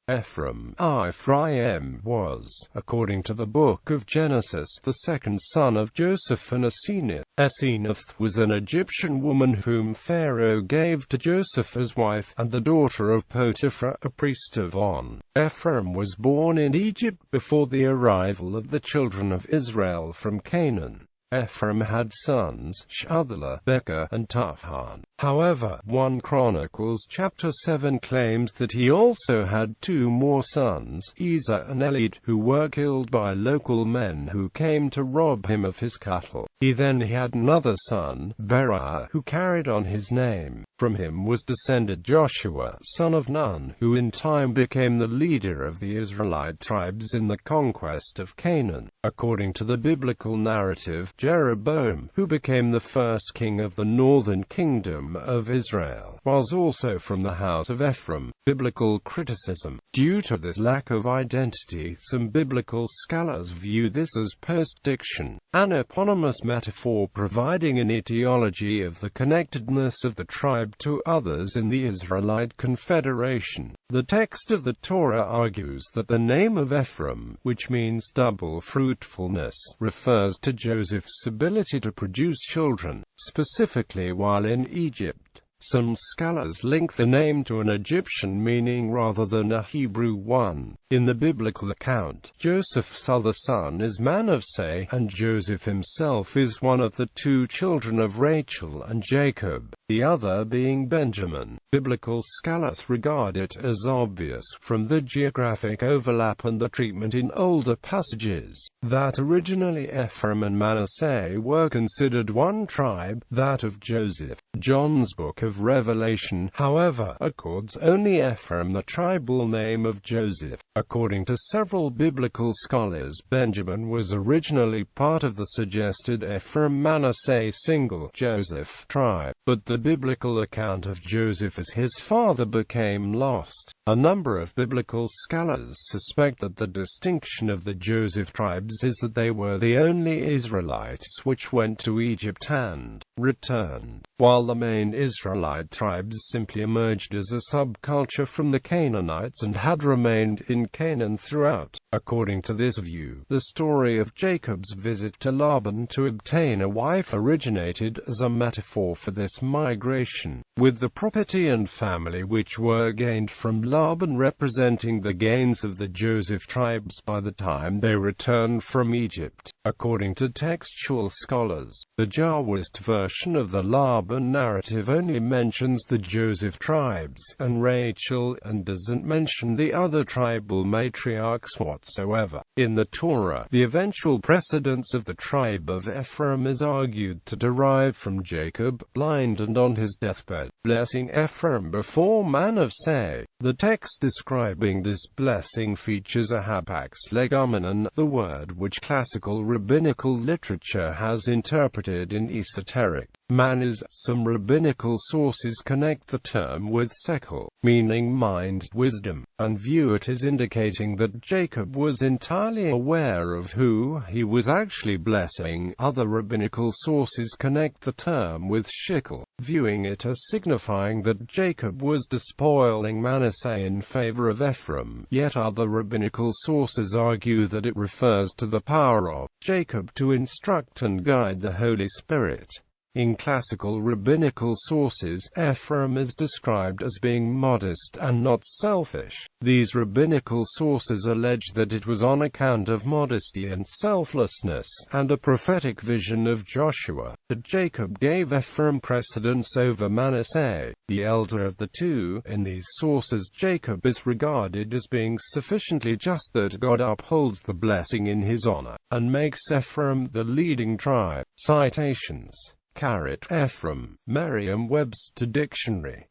îഃfriːəm was, according to the book of Genesis, the second son of Joseph and Asenath. Asenath was an Egyptian woman whom Pharaoh gave to Joseph as wife, and the daughter of Potipherah, a priest of On.Ephraim, was born in Egypt before the arrival of the children of Israel from Canaan. Ephraim had sons, Shuthelah, Beker, and Tahan. However, 1 Chronicles chapter 7 claims that he also had 2 more sons, Ezer and Elad, who were killed by local men who came to rob him of his cattle. He had another son, Beker, who carried on his name. From him was descended Joshua, son of Nun, who in time became the leader of the Israelite tribes in the conquest of Canaan. According to the biblical narrative, Jeroboam, who became the first king of the northern kingdom of Israel, was also from the house of Ephraim. Biblical criticism. Due to this lack of identity, some biblical scholars view this as post-diction, an eponymous metaphor providing an etiology of the connectedness of the tribe to others in the Israelite confederation. The text of the Torah argues that the name of Ephraim, which means double fruitfulness, refers to Joseph's ability to produce children, specifically while in Egypt. Some scholars link the name to an Egyptian meaning rather than a Hebrew one. In the biblical account, Joseph's other son is Manasseh, and Joseph himself is one of the 2 children of Rachel and Jacob, the other being Benjamin. Biblical scholars regard it as obvious, from the geographic overlap and the treatment in older passages, that originally Ephraim and Manasseh were considered one tribe, that of Joseph. John's Book of Revelation, however, accords only Ephraim the tribal name of Joseph. According to several biblical scholars, Benjamin was originally part of the suggested Ephraim-Manasseh single Joseph tribe, but the biblical account of Joseph as his father became lost. A number of biblical scholars suspect that the distinction of the Joseph tribes is that they were the only Israelites which went to Egypt and returned, while the main Israelite tribes simply emerged as a subculture from the Canaanites and had remained in Canaan throughout. According to this view, the story of Jacob's visit to Laban to obtain a wife originated as a metaphor for this migration, with the property and family which were gained from Laban representing the gains of the Joseph tribes by the time they returned from Egypt. According to textual scholars, the Jahwist version of the Laban narrative only mentions the Joseph tribes and Rachel, and doesn't mention the other tribal matriarchs whatsoever. In the Torah, the eventual precedence of the tribe of Ephraim is argued to derive from Jacob, blind and on his deathbed, blessing Ephraim before Manasseh. The text describing this blessing features a hapax legomenon, the word which classical rabbinical literature has interpreted in esoteric manners. Some rabbinical sources connect the term with sekel, meaning mind, wisdom, and view it as indicating that Jacob was entirely aware of who he was actually blessing. Other rabbinical sources connect the term with shekel, viewing it as signifying that Jacob was despoiling Manasseh in favor of Ephraim. Yet other rabbinical sources argue that it refers to the power of Jacob to instruct and guide the Holy Spirit. In classical rabbinical sources, Ephraim is described as being modest and not selfish. These rabbinical sources allege that it was on account of modesty and selflessness, and a prophetic vision of Joshua, that Jacob gave Ephraim precedence over Manasseh, the elder of the 2. In these sources, Jacob is regarded as being sufficiently just that God upholds the blessing in his honor, and makes Ephraim the leading tribe. Citations: Ephraim, Merriam-Webster Dictionary.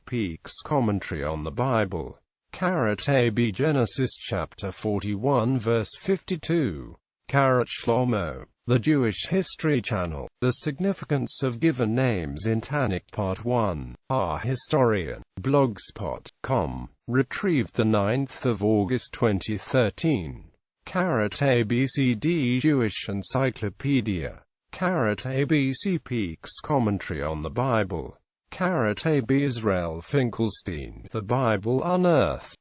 Peek's Commentary on the Bible. AB Genesis chapter 41 verse 52. Shlomo. The Jewish History Channel. The Significance of Given Names in Tanakh Part 1. Our Historian. Blogspot.com. Retrieved 9 August 2013. ABCD Jewish Encyclopedia. ABC Peek's Commentary on the Bible. A.B. Israel Finkelstein, The Bible Unearthed,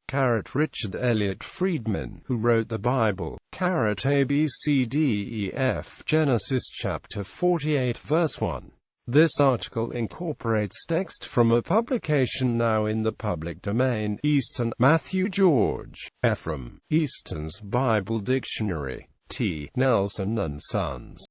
Richard Elliott Friedman, who wrote the Bible, A.B. C.D.E.F. Genesis chapter 48 verse 1. This article incorporates text from a publication now in the public domain, Easton, Matthew George, Ephraim, Easton's Bible Dictionary, T. Nelson and Sons.